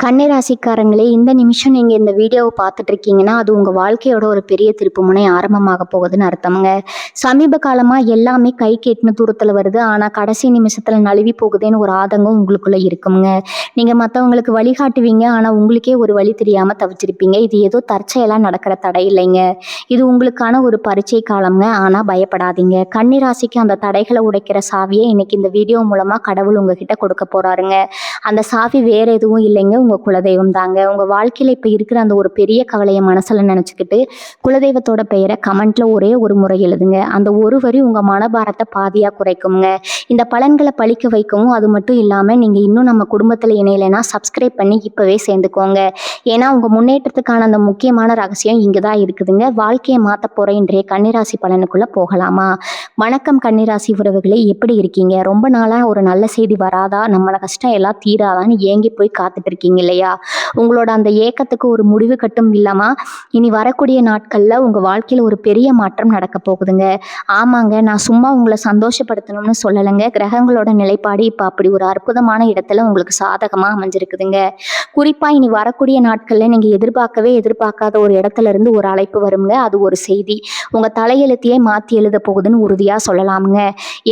கன்னிராசிக்காரங்களே, இந்த நிமிஷம் நீங்க இந்த வீடியோவை பார்த்துட்டு இருக்கீங்கன்னா, அது உங்க வாழ்க்கையோட ஒரு பெரிய திருப்புமுனை ஆரம்பமாக போகுதுன்னு அர்த்தம்ங்க. சமீப காலமா எல்லாமே கைக்கு எட்டுன தூரத்துல வருது. ஆனா கடைசி நிமிஷத்துல நழுவி போகுதேன்னு ஒரு ஆதங்கம் உங்களுக்குள்ள இருக்குங்க. நீங்க மத்தவங்களுக்கு வழிகாட்டுவீங்க. ஆனா உங்களுக்கே ஒரு வழி தெரியாம தவிச்சிருப்பீங்க. இது ஏதோ தற்செயலா நடக்கிற தடை இல்லைங்க. இது உங்களுக்கான ஒரு பரீட்சை காலம்ங்க. ஆனா பயப்படாதீங்க. கன்னிராசிக்கு அந்த தடைகளை உடைக்கிற சாவியை இன்னைக்கு இந்த வீடியோ மூலமா கடவுள் உங்ககிட்ட கொடுக்க போறாருங்க. அந்த சாவி வேற எதுவும் இல்லைங்க, உங்க குலதெய்வம் தாங்க. உங்க வாழ்க்கையில இப்ப இருக்கிற அந்த ஒரு பெரிய கவலையை மனசுல நினைச்சுக்கிட்டு குலதெய்வத்தோட பெயரை கமெண்ட்ல ஒரே ஒரு முறை எழுதுங்க. அந்த ஒரு வரி உங்க மனபாரத்தை பாதியா குறைக்குங்க. இந்த பலன்களை பழிக்க வைக்கவும், அது மட்டும் இல்லாம நீங்க இன்னும் நம்ம குடும்பத்துல இணையலைன்னா சப்ஸ்கிரைப் பண்ணி இப்பவே சேர்ந்துக்கோங்க. ஏன்னா உங்க முன்னேற்றத்துக்கான அந்த முக்கியமான ரகசியம் இங்கதான் இருக்குதுங்க. வாழ்க்கையை மாத்த போற இன்றைய கன்னிராசி பலனுக்குள்ள போகலாமா? வணக்கம் கன்னிராசி உறவுகளே, எப்படி இருக்கீங்க? ரொம்ப நாளா ஒரு நல்ல செய்தி வராதா, நம்மள கஷ்டம் எல்லாம் தீராதான்னு ஏங்கி போய் காத்துட்டு இருக்கீங்க இல்லையா? உங்களோட அந்த ஏக்கத்துக்கு ஒரு முடிவு கட்டும் இல்லாமா, இனி வரக்கூடிய நாட்கள்ல உங்க வாழ்க்கையில ஒரு பெரிய மாற்றம் நடக்க போகுதுங்க. ஆமாங்க, நான் சும்மா உங்களை சந்தோஷப்படுத்தணும்னு சொல்லலைங்க. கிரகங்களோட நிலைப்பாடு இப்ப அப்படி ஒரு அற்புதமான இடத்துல உங்களுக்கு சாதகமா அமைஞ்சிருக்குதுங்க. குறிப்பா இனி வரக்கூடிய நாட்கள்ல நீங்க எதிர்பார்க்காத ஒரு இடத்துல இருந்து ஒரு அழைப்பு வருங்க. அது ஒரு செய்தி உங்க தலையெழுத்தையே மாத்தி எழுத போகுதுன்னு உறுதியா சொல்லலாமுங்க.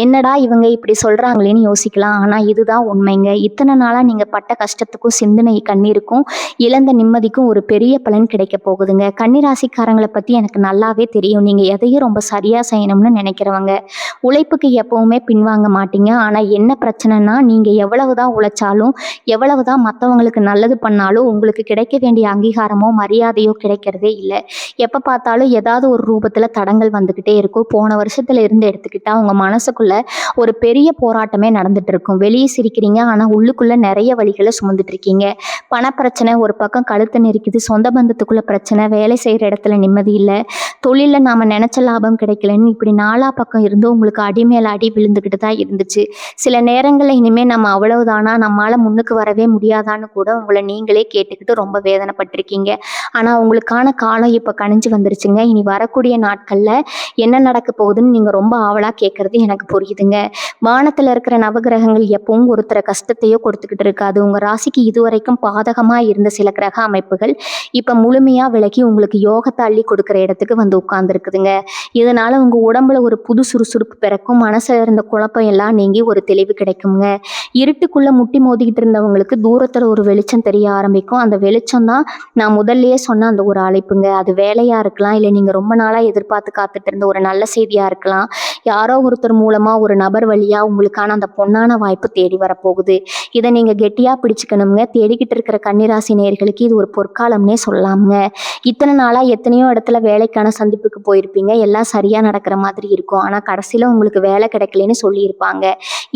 என்னடா இவங்க இப்படி சொல்றாங்களேன்னு யோசிக்கலாம். ஆனா இதுதான் உண்மைங்க. இத்தனை நாளா நீங்க பட்ட கஷ்டத்துக்கும் சிந்தனை கண்ணீருக்கும் இழந்த நிம்மதிக்கும் ஒரு பெரிய பலன் கிடைக்க போகுதுங்க. கன்னிராசிக்காரங்களை பத்தி எனக்கு நல்லாவே தெரியும். நீங்க எதையும் ரொம்ப சரியா செய்யணும்னு நினைக்கிறவங்க. உழைப்புக்கு எப்பவுமே பின்வாங்க மாட்டீங்க. ஆனா என்ன பிரச்சனைனா, நீங்க எவ்வளவுதான் உழைச்சாலும், எவ்வளவுதான் மற்றவங்களுக்கு நல்லது பண்ணாலும் உங்களுக்கு கிடைக்க வேண்டிய அங்கீகாரமோ மரியாதையோ கிடைக்கிறதே இல்லை. எப்ப பார்த்தாலும் ஏதாவது ஒரு ரூபத்துல தடங்கள் வந்துகிட்டே இருக்கும். போன வருஷத்துல இருந்து எடுத்துக்கிட்டா உங்க மனசுக்குள்ள ஒரு பெரிய போராட்டமே நடந்துட்டு இருக்கும். வெளியே சிரிக்கிறீங்க, ஆனா உள்ளுக்குள்ள நிறைய வழிகளை சுமந்துட்டு இருக்கீங்க. பணப்பிரச்சனை ஒரு பக்கம் கழுத்தை நெரிக்குது. சொந்த பந்தத்துக்குள்ள பிரச்சனை, வேலை செய்யற இடத்துல நிம்மதி இல்லை, தொழில நாம நினைச்ச லாபம் கிடைக்கலன்னு இப்படி நாலா பக்கம் இருந்து உங்களுக்கு அடி மேல அடி விழுந்துகிட்டு தான் இருந்துச்சு. சில நேரங்கள்ல இனிமே நம்ம அவ்வளவுதானா, நம்மளால முன்னுக்கு வரவே முடியாதான்னு கூட உங்களை நீங்களே கேட்டுக்கிட்டு ரொம்ப வேதனைப்பட்டிருக்கீங்க. ஆனா உங்களுக்கான காலம் இப்ப கனிஞ்சு வந்துருச்சுங்க. இனி வரக்கூடிய நாட்கள்ல என்ன நடக்க போகுதுன்னு நீங்க ரொம்ப ஆவலா கேட்கறது எனக்கு புரியுதுங்க. வானத்துல இருக்கிற நவகிரகங்கள் எப்பவும் ஒருத்தர கஷ்டத்தையோ கொடுத்துக்கிட்டு இருக்காது. உங்க ராசிக்கு இதுவரைக்கும் பாதகமா இருந்த சில கிரக அமைப்புகள் இப்ப முழுமையா விலகி உங்களுக்கு யோகத்தை அள்ளி கொடுக்கிற இடத்துக்கு வந்து உட்கார்ந்து இருக்குதுங்க. இதனால உங்க உடம்புல ஒரு புது சுறுசுறுப்பு பிறக்கும். மனசுல இருந்த குழப்பம் எல்லாம் நீங்கி ஒரு தெளிவு கிடைக்குங்க. இருட்டுக்குள்ள முட்டி மோதிக்கிட்டு இருந்தவங்களுக்கு தூரத்துல ஒரு வெளிச்சம் தெரிய ஆரம்பிக்கும். அந்த வெளிச்சம் தான் நான் முதல்லயே சொன்ன அந்த ஒரு அழைப்புங்க. அது வேலையா இருக்கலாம், இல்லை நீங்க ரொம்ப நாளா எதிர்பார்த்து காத்துட்டு இருந்த ஒரு நல்ல செய்தியா இருக்கலாம். யாரோ ஒருத்தர் மூலமா ஒரு நபர் வழியா உங்களுக்கான அந்த பொன்னான வாய்ப்பு தேடி வரப்போகுது. இதை நீங்க கெட்டியா பிடிச்சுக்கணுங்க. தேடிக்கிட்டு இருக்கிற கன்னிராசி நேயர்களுக்கு இது ஒரு பொற்காலம்னே சொல்லலாமுங்க. இத்தனை நாளா எத்தனையோ இடத்துல வேலைக்கான சந்திப்புக்கு போயிருப்பீங்க. எல்லாம் சரியா நடக்கிற மாதிரி இருக்கும். ஆனா கடைசியில உங்களுக்கு வேலை கிடைக்கலன்னு சொல்லியிருப்பாங்க.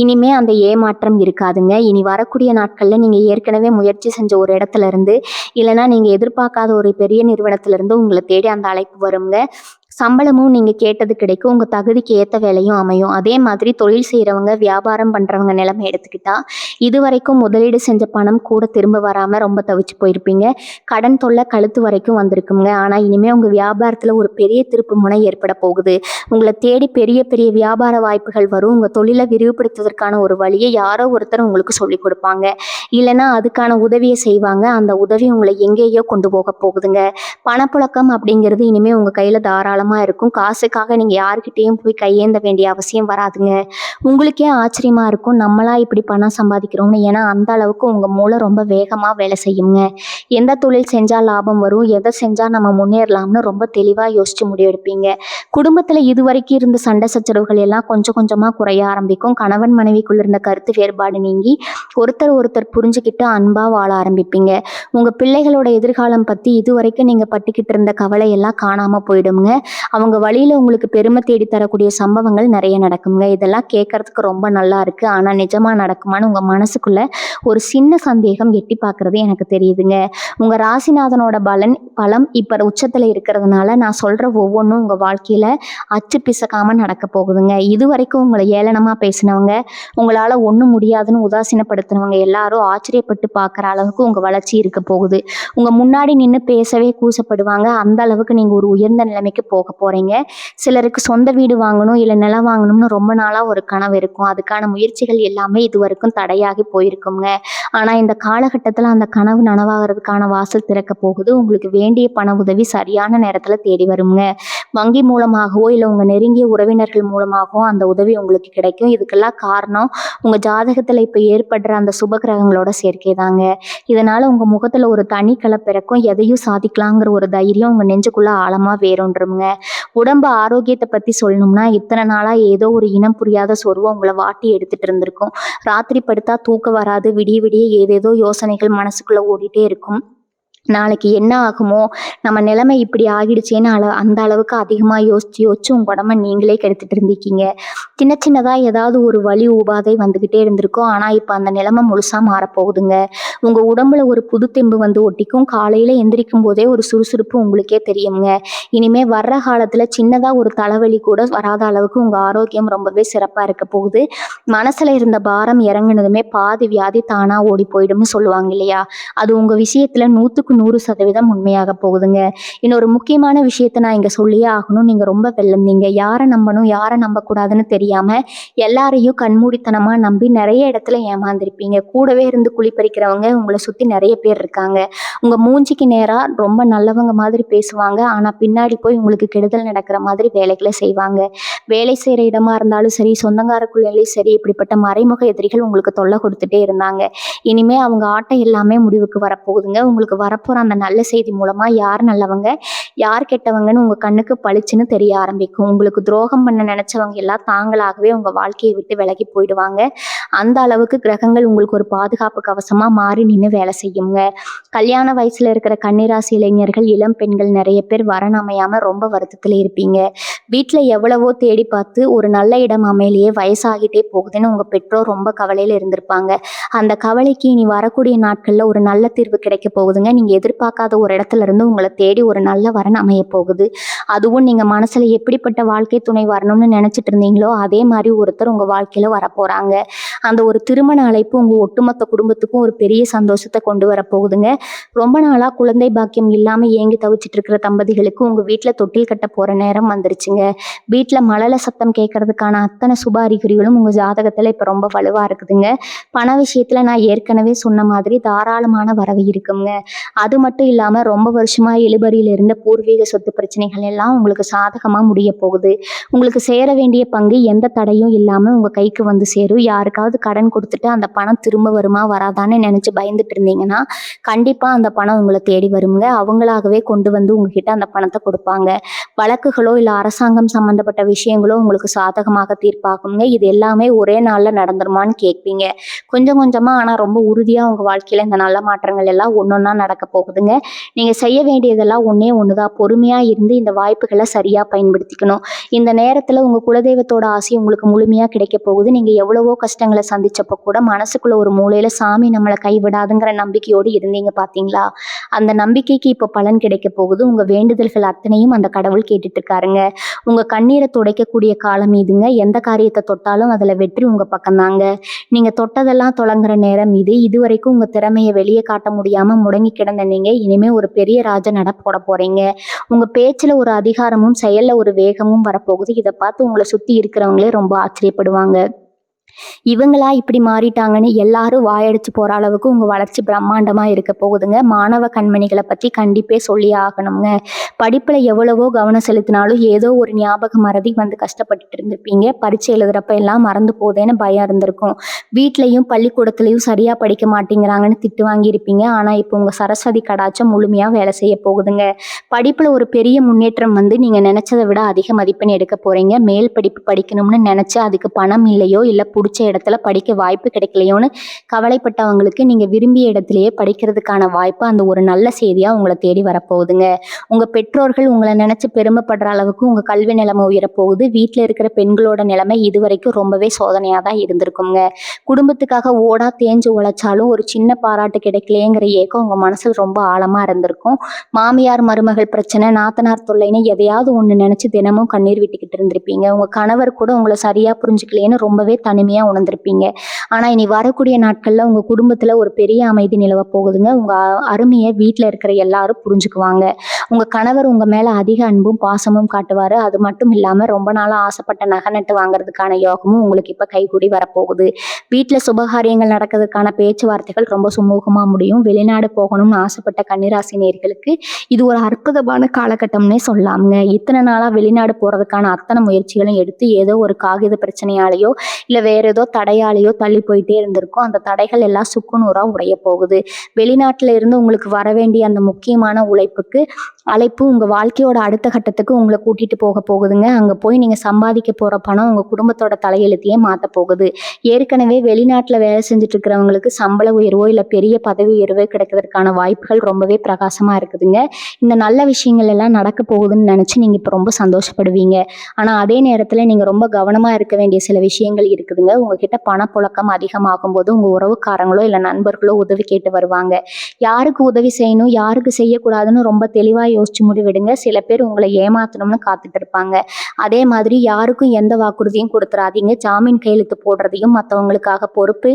இனிமே அந்த ஏமாற்றம் இருக்காதுங்க. இனி வரக்கூடிய நாட்கள்ல நீங்க ஏற்கனவே முயற்சி செஞ்ச ஒரு இடத்துல இருந்து, இல்லைன்னா நீங்க எதிர்பார்க்காத ஒரு பெரிய நிறுவனத்துல இருந்து உங்களை தேடி அந்த அழைப்பு வருங்க. சம்பளமும் நீங்க கேட்டது கிடைக்கும். உங்க தகுதிக்கு ஏத்த வேலையும் அமையும். அதே மாதிரி தொழில் செய்யறவங்க, வியாபாரம் பண்றவங்க நிலைமை எடுத்துக்கிட்டா, இதுவரைக்கும் முதலீடு செஞ்ச பணம் கூட திரும்ப வராம ரொம்ப தவிச்சு போயிருப்பீங்க. கடன் தொல்லை கழுத்து வரைக்கும் வந்திருக்குங்க. ஆனா இனிமே உங்க வியாபாரத்துல ஒரு பெரிய திருப்பு முனை ஏற்பட போகுது. உங்களை தேடி பெரிய பெரிய வியாபார வாய்ப்புகள் வரும். உங்க தொழிலை விரிவுபடுத்துவதற்கான ஒரு வழியை யாரோ ஒருத்தர் உங்களுக்கு சொல்லிக் கொடுப்பாங்க. இல்லைன்னா அதுக்கான உதவியை செய்வாங்க. அந்த உதவி உங்களை எங்கேயோ கொண்டு போக போகுதுங்க. பணப்புழக்கம் அப்படிங்கிறது இனிமே உங்க கையில தாராளமா இருக்கும். காசுக்காக நீங்க யாருக்கிட்டையும் போய் கையேந்த வேண்டிய அவசியம் வராதுங்க. உங்களுக்கே ஆச்சரியமா இருக்கும், நம்மளா இப்படி பணம் சம்பாதிக்கிறோம்னு. ஏன்னா அந்த அளவுக்கு உங்க மூளை ரொம்ப வேகமா வேலை செய்யுங்க. எந்த தொழில் செஞ்சா லாபம் வரும், எதை செஞ்சா நம்ம முன்னேறலாம்னு ரொம்ப தெளிவா யோசிச்சு முடிவெடுப்பீங்க. குடும்பத்துல இதுவரைக்கும் இருந்த சண்டை சச்சரவுகள் எல்லாம் கொஞ்சம் கொஞ்சமா குறைய ஆரம்பிக்கும். கணவன் மனைவிக்குள்ள இருந்த கருத்து வேறுபாடு நீங்கி ஒருத்தர் புரிஞ்சுக்கிட்டு அன்பா வாழ ஆரம்பிப்பீங்க. உங்க பிள்ளைகளோட எதிர்காலம் பத்தி இதுவரைக்கும் நீங்க பட்டுக்கிட்டு இருந்த கவலை எல்லாம் காணாம போயிடுங்க. அவங்க வழியில உங்களுக்கு பெருமை தேடி தரக்கூடிய சம்பவங்கள் நிறைய நடக்குங்க. இதெல்லாம் கேட்கறதுக்கு ரொம்ப நல்லா இருக்கு. ஆனா நிஜமா நடக்குமான்னு உங்க மனசுக்குள்ள ஒரு சின்ன சந்தேகம் எட்டி பார்க்கறது எனக்கு தெரியுதுங்க. உங்க ராசிநாதனோட பலம் இப்ப உச்சத்துல இருக்கிறதுனால நான் சொல்ற ஒவ்வொன்றும் உங்க வாழ்க்கையில அச்சு பிசக்காம நடக்க போகுதுங்க. இதுவரைக்கும் உங்களை ஏளனமா பேசினவங்க, உங்களால ஒண்ணும் முடியாதுன்னு உதாசீனப்படுத்தினவங்க எல்லாரும் ஆச்சரியப்பட்டு பார்க்குற அளவுக்கு உங்க வளர்ச்சி இருக்க போகுது. உங்க முன்னாடி நின்று பேசவே கூசப்படுவாங்க. அந்த அளவுக்கு நீங்க ஒரு உயர்ந்த நிலைமைக்கு போக போகிறீங்க. சிலருக்கு சொந்த வீடு வாங்கணும் இல்லை நிலம் வாங்கணும்னு ரொம்ப நாளாக ஒரு கனவு இருக்கும். அதுக்கான முயற்சிகள் எல்லாமே இது வரைக்கும் தடையாகி போயிருக்குங்க. ஆனால் இந்த காலகட்டத்தில் அந்த கனவு நனவாகிறதுக்கான வாசல் திறக்க போகுது. உங்களுக்கு வேண்டிய பண உதவி சரியான நேரத்தில் தேடி வருங்க. வங்கி மூலமாகவோ இல்லை உங்கள் நெருங்கிய உறவினர்கள் மூலமாகவோ அந்த உதவி உங்களுக்கு கிடைக்கும். இதுக்கெல்லாம் காரணம் உங்கள் ஜாதகத்தில் இப்போ ஏற்படுற அந்த சுபகிரகங்களோட சேர்க்கை தாங்க. இதனால் உங்கள் முகத்தில் ஒரு தனி கலை பிறக்கும். எதையும் சாதிக்கலாங்கிற ஒரு தைரியம் உங்கள் நெஞ்சுக்குள்ளே ஆழமாக வேரூன்றுங்க. உடம்பு ஆரோக்கியத்தை பற்றி சொல்லணும்னா இத்தனை நாளாக ஏதோ ஒரு இனம் புரியாத சோர்வு உங்களை வாட்டி எடுத்துகிட்டு இருந்திருக்கும். ராத்திரி படுத்தா தூக்கம் வராது. விடிய விடிய ஏதேதோ யோசனைகள் மனசுக்குள்ளே ஓடிட்டே இருக்கும். நாளைக்கு என்ன ஆகுமோ, நம்ம நிலைமை இப்படி ஆகிடுச்சேன்னு அந்த அளவுக்கு அதிகமாக யோசிச்சு யோசிச்சு உங்கள் உடம்ப நீங்களே கெடுத்துட்டு இருந்திருக்கீங்க. சின்ன சின்னதாக ஏதாவது ஒரு வலி உபாதை வந்துக்கிட்டே இருந்திருக்கும். ஆனால் இப்போ அந்த நிலைமை முழுசாக மாறப்போகுதுங்க. உங்கள் உடம்புல ஒரு புது தெம்பு வந்து ஒட்டிக்கும். காலையில் எந்திரிக்கும் போதே ஒரு சுறுசுறுப்பு உங்களுக்கே தெரியுங்க. இனிமேல் வர்ற காலத்தில் சின்னதாக ஒரு தலைவலி கூட வராத அளவுக்கு உங்கள் ஆரோக்கியம் ரொம்பவே சிறப்பாக இருக்க போகுது. மனசில் இருந்த பாரம் இறங்குனதுமே பாதி வியாதி தானாக ஓடி போயிடும்னு சொல்லுவாங்க இல்லையா? அது உங்கள் விஷயத்தில் 100% உண்மையாக போகுதுங்க. இன்னொரு முக்கியமான விஷயத்த நான் இங்கே சொல்லியே ஆகணும். நீங்கள் ரொம்ப வெள்ளந்தீங்க. யாரை நம்பணும் யாரை நம்பக்கூடாதுன்னு தெரியாமல் எல்லாரையும் கண்மூடித்தனமாக நம்பி நிறைய இடத்துல ஏமாந்துருப்பீங்க. கூடவே இருந்து குழி பறிக்கிறவங்க உங்களை சுற்றி நிறைய பேர் இருக்காங்க. உங்கள் மூஞ்சிக்கு நேராக ரொம்ப நல்லவங்க மாதிரி பேசுவாங்க. ஆனால் பின்னாடி போய் உங்களுக்கு கெடுதல் நடக்கிற மாதிரி வேலைகளை செய்வாங்க. வேலை செய்கிற இடமா இருந்தாலும் சரி, சொந்தக்காரக்குள்ளேயும் சரி, இப்படிப்பட்ட மறைமுக எதிரிகள் உங்களுக்கு தொல்லை கொடுத்துட்டே இருந்தாங்க. இனிமேல் அவங்க ஆட்டம் எல்லாமே முடிவுக்கு வரப்போகுதுங்க. உங்களுக்கு வரப்போகிற அந்த நல்ல செய்தி மூலமாக யார் நல்லவங்க யார் கெட்டவங்கன்னு உங்கள் கண்ணுக்கு பளிச்சுன்னு தெரிய ஆரம்பிக்கும். உங்களுக்கு துரோகம் பண்ண நினச்சவங்க எல்லாம் தாங்களாகவே உங்கள் வாழ்க்கையை விட்டு விலகி போயிடுவாங்க. அந்த அளவுக்கு கிரகங்கள் உங்களுக்கு ஒரு பாதுகாப்பு கவசமாக மாறி நின்று வேலை செய்யுங்க. கல்யாண வயசில் இருக்கிற கன்னிராசி இளைஞர்கள், இளம் பெண்கள் நிறைய பேர் வரன் அமையாமல் ரொம்ப வருத்தத்தில் இருப்பீங்க. வீட்டில் எவ்வளவோ தேடி பார்த்து ஒரு நல்ல இடம் அமையிலேயே வயசாகிட்டே போகுதுன்னு உங்கள் பெற்றோர் ரொம்ப கவலையில் இருந்திருப்பாங்க. அந்த கவலைக்கு இனி வரக்கூடிய நாட்களில் ஒரு நல்ல தீர்வு கிடைக்க போகுதுங்க. நீங்கள் எதிர்பார்க்காத ஒரு இடத்துல இருந்து உங்களை தேடி ஒரு நல்ல வரன் அமைய போகுது. அதுவும் நீங்கள் மனசில் எப்படிப்பட்ட வாழ்க்கை துணை வரணும்னு நினச்சிட்டு இருந்தீங்களோ அதே மாதிரி ஒருத்தர் உங்கள் வாழ்க்கையில் வரப்போகிறாங்க. அந்த ஒரு திருமண அழைப்பு உங்கள் ஒட்டுமொத்த குடும்பத்துக்கும் ஒரு பெரிய சந்தோஷத்தை கொண்டு வரப்போகுதுங்க. ரொம்ப நாளாக குழந்தை பாக்கியம் இல்லாமல் ஏங்கி தவிச்சிட்டு இருக்கிற தம்பதிகளுக்கு உங்கள் வீட்டில் தொட்டில் கட்ட போகிற நேரம் வந்துருச்சுங்க. வீட்டில் மழலை சத்தம் கேட்கறதுக்கான அத்தனை சுப அறிகுறிகளும் உங்கள் ஜாதகத்தில் இப்போ ரொம்ப வலுவாக இருக்குதுங்க. பண விஷயத்தில் நான் ஏற்கனவே சொன்ன மாதிரி தாராளமான வரவு இருக்குங்க. அது மட்டும் இல்லாமல் ரொம்ப வருஷமாக இழுபறியில் இருந்த பூர்வீக சொத்து பிரச்சனைகள் எல்லாம் உங்களுக்கு சாதகமாக முடிய போகுது. உங்களுக்கு சேர வேண்டிய பங்கு எந்த தடையும் இல்லாமல் உங்கள் கைக்கு வந்து சேரும். யாருக்காவது கடன் கொடுத்துட்டு அந்த பணம் திரும்ப வருமா வராதான்னு நினச்சி பயந்துட்டு இருந்தீங்கன்னா கண்டிப்பாக அந்த பணம் உங்களை தேடி வருங்க. அவங்களாகவே கொண்டு வந்து உங்ககிட்ட அந்த பணத்தை கொடுப்பாங்க. வழக்குகளோ இல்லை அரசாங்கம் சம்மந்தப்பட்ட விஷயங்களோ உங்களுக்கு சாதகமாக தீர்ப்பாகுங்க. இது எல்லாமே ஒரே நாளில் நடந்துருமான்னு கேட்பீங்க. கொஞ்சம் கொஞ்சமாக ஆனால் ரொம்ப உறுதியாக உங்கள் வாழ்க்கையில் இந்த நல்ல மாற்றங்கள் எல்லாம் ஒன்றொன்னா நடக்க போகுதுங்க. நீங்கள் செய்ய வேண்டியதெல்லாம் ஒன்றே ஒன்று தான். பொறுமையாக இருந்து இந்த வாய்ப்புகளை சரியாக பயன்படுத்திக்கணும். இந்த நேரத்தில் உங்கள் குலதெய்வத்தோட ஆசை உங்களுக்கு முழுமையாக கிடைக்க போகுது. நீங்கள் எவ்வளவோ கஷ்டங்களை சந்திச்சப்போ கூட மனசுக்குள்ள ஒரு மூலையில் சாமி நம்மளை கைவிடாதுங்கிற நம்பிக்கையோடு இருந்தீங்க பார்த்தீங்களா? அந்த நம்பிக்கைக்கு இப்போ பலன் கிடைக்க போகுது. உங்கள் வேண்டுதல்கள் அத்தனையும் அந்த கடவுள் கேட்டுட்டு இருக்காருங்க. உங்கள் கண்ணீரை துடைக்கக்கூடிய காலம் இதுங்க. எந்த காரியத்தை தொட்டாலும் அதில் வெற்றி உங்கள் பக்கம்தாங்க. நீங்கள் தொட்டதெல்லாம் தொடங்குற நேரம் இது. இதுவரைக்கும் உங்கள் திறமையை வெளியே காட்ட முடியாமல் முடங்கி கிடந்த நீங்கள் இனிமேல் ஒரு பெரிய ராஜ நட போட போகிறீங்க. உங்கள் பேச்சில் ஒரு அதிகாரமும் செயலில் ஒரு வேகமும் வரப்போகுது. இதை பார்த்து உங்களை சுற்றி இருக்கிறவங்களே ரொம்ப ஆச்சரியப்படுவாங்க. இவங்களா இப்படி மாறிட்டாங்கன்னு எல்லாரும் வாயடிச்சு போகிற அளவுக்கு உங்கள் வளர்ச்சி பிரம்மாண்டமாக இருக்க போகுதுங்க. மாணவ கண்மணிகளை பற்றி கண்டிப்பாக சொல்லி ஆகணுங்க. படிப்பில் எவ்வளவோ கவனம் செலுத்தினாலும் ஏதோ ஒரு ஞாபக மறதி வந்து கஷ்டப்பட்டுட்டு இருந்திருப்பீங்க. பரீட்சை எழுதுறப்ப எல்லாம் மறந்து போதேன்னு பயம் இருந்திருக்கும். வீட்லேயும் பள்ளிக்கூடத்துலையும் சரியாக படிக்க மாட்டேங்கிறாங்கன்னு திட்டு வாங்கியிருப்பீங்க. ஆனால் இப்போ உங்கள் சரஸ்வதி கடாச்சம் முழுமையாக வேலை செய்ய போகுதுங்க. படிப்பில் ஒரு பெரிய முன்னேற்றம் வந்து நீங்கள் நினச்சதை விட அதிக மதிப்பெண் எடுக்க போகிறீங்க. மேல் படிப்பு படிக்கணும்னு நினச்சி அதுக்கு பணம் இல்லையோ இல்லை பிடிச்ச இடத்துல படிக்க வாய்ப்பு கிடைக்கலையோன்னு கவலைப்பட்டவங்களுக்கு நீங்கள் விரும்பிய இடத்துலையே படிக்கிறதுக்கான வாய்ப்பு அந்த ஒரு நல்ல செய்தியாக உங்களை தேடி வரப்போகுதுங்க. உங்கள் பெற்றோர்கள் உங்களை நினச்சி பெருமைப்படுற அளவுக்கு உங்கள் கல்வி நிலைமை உயரப்போகுது. வீட்டில் இருக்கிற பெண்களோட நிலைமை இதுவரைக்கும் ரொம்பவே சோதனையாக தான் இருந்திருக்குங்க. குடும்பத்துக்காக ஓடா தேஞ்சு உழைச்சாலும் ஒரு சின்ன பாராட்டு கிடைக்கலையேங்கிற ஏக்கம் உங்கள் மனசில் ரொம்ப ஆழமாக இருந்திருக்கும். மாமியார் மருமகள் பிரச்சனை, நாத்தனார் தொல்லைன்னு எதையாவது ஒன்று நினச்சி தினமும் கண்ணீர் விட்டுக்கிட்டு இருந்திருப்பீங்க. உங்கள் கணவர் கூட உங்களை சரியாக புரிஞ்சுக்கலையேன்னு ரொம்பவே தனிமையாக முழுமையாக உணர்ந்திருப்பீங்க. ஆனால் இனி வரக்கூடிய நாட்களில் உங்கள் குடும்பத்தில் ஒரு பெரிய அமைதி நிலவ போகுதுங்க. உங்கள் அருமையை வீட்டில் இருக்கிற எல்லாரும் புரிஞ்சுக்குவாங்க. உங்கள் கணவர் உங்கள் மேலே அதிக அன்பும் பாசமும் காட்டுவார். அது மட்டும் இல்லாமல் ரொம்ப நாளாக ஆசைப்பட்ட நகை நட்டு வாங்குறதுக்கான யோகமும் உங்களுக்கு இப்போ கைகூடி வரப்போகுது. வீட்டில் சுபகாரியங்கள் நடக்கிறதுக்கான பேச்சுவார்த்தைகள் ரொம்ப சுமூகமாக முடியும். வெளிநாடு போகணும்னு ஆசைப்பட்ட கன்னிராசி நேயர்களுக்கு இது ஒரு அற்புதமான காலகட்டம்னே சொல்லலாமுங்க. இத்தனை நாளாக வெளிநாடு போகிறதுக்கான அத்தனை முயற்சிகளும் எடுத்து ஏதோ ஒரு காகித பிரச்சனையாலேயோ இல்லை வேற ஏதோ தடையாலேயோ தள்ளி போயிட்டே இருந்திருக்கும். அந்த தடைகள் எல்லாம் சுக்குநூறாக உடைய போகுது. வெளிநாட்டில் இருந்து உங்களுக்கு வர வேண்டிய அந்த முக்கியமான அழைப்பு உங்கள் வாழ்க்கையோட அடுத்த கட்டத்துக்கு உங்களை கூட்டிகிட்டு போக போகுதுங்க. அங்கே போய் நீங்கள் சம்பாதிக்க போகிற பணம் உங்கள் குடும்பத்தோட தலையெழுத்தையே மாற்ற போகுது. ஏற்கனவே வெளிநாட்டில் வேலை செஞ்சுட்டு இருக்கிறவங்களுக்கு சம்பள உயர்வோ இல்லை பெரிய பதவி உயர்வோ கிடைக்கிறதுக்கான வாய்ப்புகள் ரொம்பவே பிரகாசமாக இருக்குதுங்க. இந்த நல்ல விஷயங்கள் எல்லாம் நடக்க போகுதுன்னு நினச்சி நீங்கள் இப்போ ரொம்ப சந்தோஷப்படுவீங்க. ஆனால் அதே நேரத்தில் நீங்கள் ரொம்ப கவனமாக இருக்க வேண்டிய சில விஷயங்கள் இருக்குதுங்க. உங்ககிட்ட பணப்புழக்கம் அதிகமாகும் போது உங்கள் உறவுக்காரங்களோ இல்லை நண்பர்களோ உதவி கேட்டு வருவாங்க. யாருக்கு உதவி செய்யணும் யாருக்கு செய்யக்கூடாதுன்னு ரொம்ப தெளிவாக யோசிச்சு முடிவெடுங்க. சில பேர் உங்களை ஏமாத்தணும்னு காத்துட்டு இருப்பாங்க. அதே மாதிரி யாருக்கும் எந்த வாக்குறுதியும் கொடுத்துறாதீங்க. ஜாமீன் கையெழுத்து போடுறதையும் மற்றவங்களுக்காக பொறுப்பு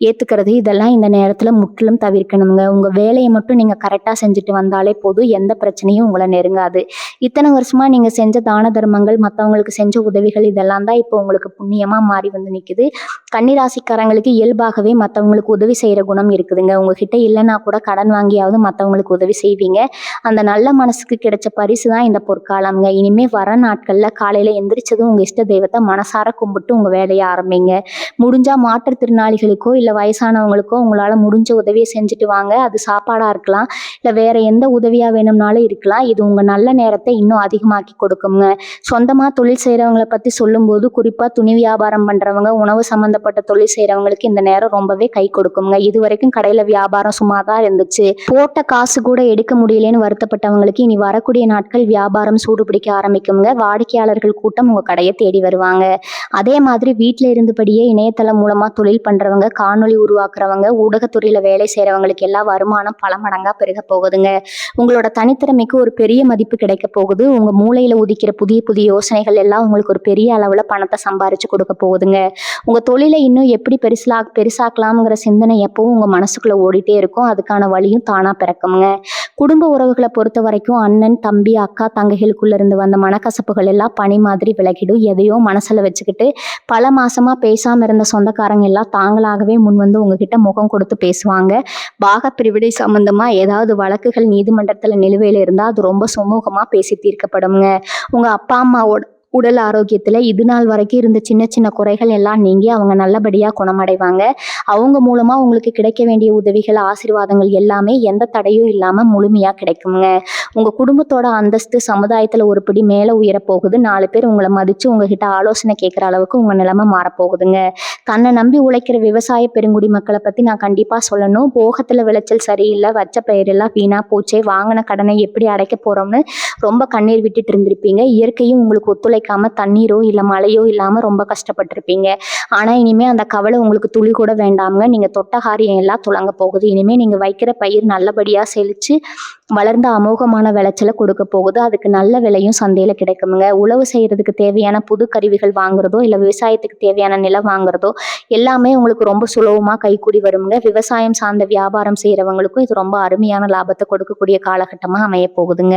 ஏற்றுக்கிறது இதெல்லாம் இந்த நேரத்தில் முற்றிலும் தவிர்க்கணுங்க. உங்கள் வேலையை மட்டும் நீங்கள் கரெக்டாக செஞ்சுட்டு வந்தாலே போதும். எந்த பிரச்சனையும் உங்களை நெருங்காது. இத்தனை வருஷமாக நீங்கள் செஞ்ச தான தர்மங்கள் மற்றவங்களுக்கு செஞ்ச உதவிகள் இதெல்லாம் தான் இப்போ உங்களுக்கு புண்ணியமாக மாறி வந்து நிற்குது. கன்னிராசிக்காரங்களுக்கு இயல்பாகவே மற்றவங்களுக்கு உதவி செய்கிற குணம் இருக்குதுங்க. உங்ககிட்ட இல்லைன்னா கூட கடன் வாங்கியாவது மற்றவங்களுக்கு உதவி செய்வீங்க. அந்த நல்ல மனசுக்கு கிடைச்ச பரிசு தான் இந்த பொற்காலம்ங்க. இனிமேல் வர நாட்களில் காலையில் எந்திரிச்சதும் உங்கள் இஷ்ட தெய்வத்தை மனசார கும்பிட்டு உங்கள் வேலையை ஆரம்பிங்க. முடிஞ்சால் மாற்றுத்திறனாளிகளுக்கோ இல்லை வயசானவங்களுக்கோ உங்களால் முடிஞ்ச உதவியை செஞ்சுட்டு வாங்க. அது சாப்பாடாக இருக்கலாம் இல்லை வேற எந்த உதவியாக வேணும்னாலும் இருக்கலாம். இது உங்கள் நல்ல நேரத்தை இன்னும் அதிகமாக்கி கொடுக்குங்க. சொந்தமாக தொழில் செய்கிறவங்களை பற்றி சொல்லும்போது குறிப்பாக துணி வியாபாரம் பண்ணுறவங்க உணவு சம்மந்தப்பட்ட தொழில் செய்கிறவங்களுக்கு இந்த நேரம் ரொம்பவே கை கொடுக்குங்க. இது வரைக்கும் கடையில் வியாபாரம் சும்மா தான் இருந்துச்சு, போட்ட காசு கூட எடுக்க முடியலன்னு வருத்தப்பட்டவங்களுக்கு இனி வரக்கூடிய நாட்கள் வியாபாரம் சூடு பிடிக்க ஆரம்பிக்குங்க. வாடிக்கையாளர்கள் கூட்டம் உங்கள் கடையை தேடி வருவாங்க. அதே மாதிரி வீட்டில் இருந்தபடியே இணையதளம் மூலமாக தொழில் பண்ணுறவங்க காணொலி உருவாக்குறவங்க ஊடகத்துறையில் வேலை செய்கிறவங்களுக்கு எல்லாம் வருமானம் பல மடங்காக பெருக போகுதுங்க. உங்களோட தனித்திறமைக்கு ஒரு பெரிய மதிப்பு கிடைக்க போகுது. உங்கள் மூளையில் உதிக்கிற புதிய புதிய யோசனைகள் எல்லாம் உங்களுக்கு ஒரு பெரிய அளவில் பணத்தை சம்பாரிச்சு கொடுக்க போகுதுங்க. உங்கள் தொழிலை இன்னும் எப்படி பெருசாக்கலாம்ங்கிற சிந்தனை எப்பவும் உங்கள் மனசுக்குள்ளே ஓடிட்டே இருக்கும். அதுக்கான வழியும் தானாக பிறக்குங்க. குடும்ப உறவுகளை பொறுத்த வரைக்கும் அண்ணன் தம்பி அக்கா தங்கைகளுக்குள்ள இருந்து வந்த மனக்கசப்புகள் எல்லாம் பனி மாதிரி விலகிடும். எதையோ மனசுல வச்சுக்கிட்டு பல மாசமா பேசாம இருந்த சொந்தக்காரங்க எல்லாம் தாங்களாகவே முன் வந்து உங்ககிட்ட முகம் கொடுத்து பேசுவாங்க. பாகப்பிரிவினை சம்பந்தமா ஏதாவது வழக்குகள் நீதிமன்றத்துல நிலுவையில் இருந்தா அது ரொம்ப சுமூகமா பேசி தீர்க்கப்படுங்க. உங்க அப்பா அம்மாவோட உடல் ஆரோக்கியத்தில் இது நாள் வரைக்கும் இருந்த சின்ன சின்ன குறைகள் எல்லாம் நீங்கி அவங்க நல்லபடியாக குணமடைவாங்க. அவங்க மூலமாக உங்களுக்கு கிடைக்க வேண்டிய உதவிகள் ஆசீர்வாதங்கள் எல்லாமே எந்த தடையும் இல்லாமல் முழுமையாக கிடைக்குங்க. உங்கள் குடும்பத்தோட அந்தஸ்து சமுதாயத்தில் ஒரு படி மேலே உயரப்போகுது. 4 பேர் உங்களை மதித்து உங்ககிட்ட ஆலோசனை கேட்குற அளவுக்கு உங்கள் நிலைமை மாறப்போகுதுங்க. தன்னை நம்பி உழைக்கிற விவசாய பெருங்குடி மக்களை பற்றி நான் கண்டிப்பாக சொல்லணும். போகத்தில் விளைச்சல் சரியில்லை, வச்ச பயிரெல்லாம் வீணாக போச்சே, வாங்கின கடனை எப்படி அடைக்க போகிறோம்னு ரொம்ப கண்ணீர் விட்டுட்டு இருந்திருப்பீங்க. இயற்கையும் உங்களுக்கு ஒத்துழைக்காம தண்ணீரோ இல்லை மழையோ இல்லாமல் ரொம்ப கஷ்டப்பட்டிருப்பீங்க. ஆனால் இனிமேல் அந்த கவலை உங்களுக்கு துளி கூட வேண்டாமுங்க. நீங்கள் தொட்ட காரியம் எல்லாம் துளங்க போகுது. இனிமேல் நீங்கள் வைக்கிற பயிர் நல்லபடியாக செழித்து வளர்ந்த அமோகமான விளைச்சலை கொடுக்க போகுது. அதுக்கு நல்ல விலையும் சந்தையில் கிடைக்குமுங்க. உழவு செய்கிறதுக்கு தேவையான புது கருவிகள் வாங்குறதோ இல்லை விவசாயத்துக்கு தேவையான நிலம் வாங்குறதோ எல்லாமே உங்களுக்கு ரொம்ப சுலபமாக கைக்கூடி வருமுங்க. விவசாயம் சார்ந்த வியாபாரம் செய்கிறவங்களுக்கும் இது ரொம்ப அருமையான லாபத்தை கொடுக்கக்கூடிய காலகட்டமாக அமைய போகுதுங்க.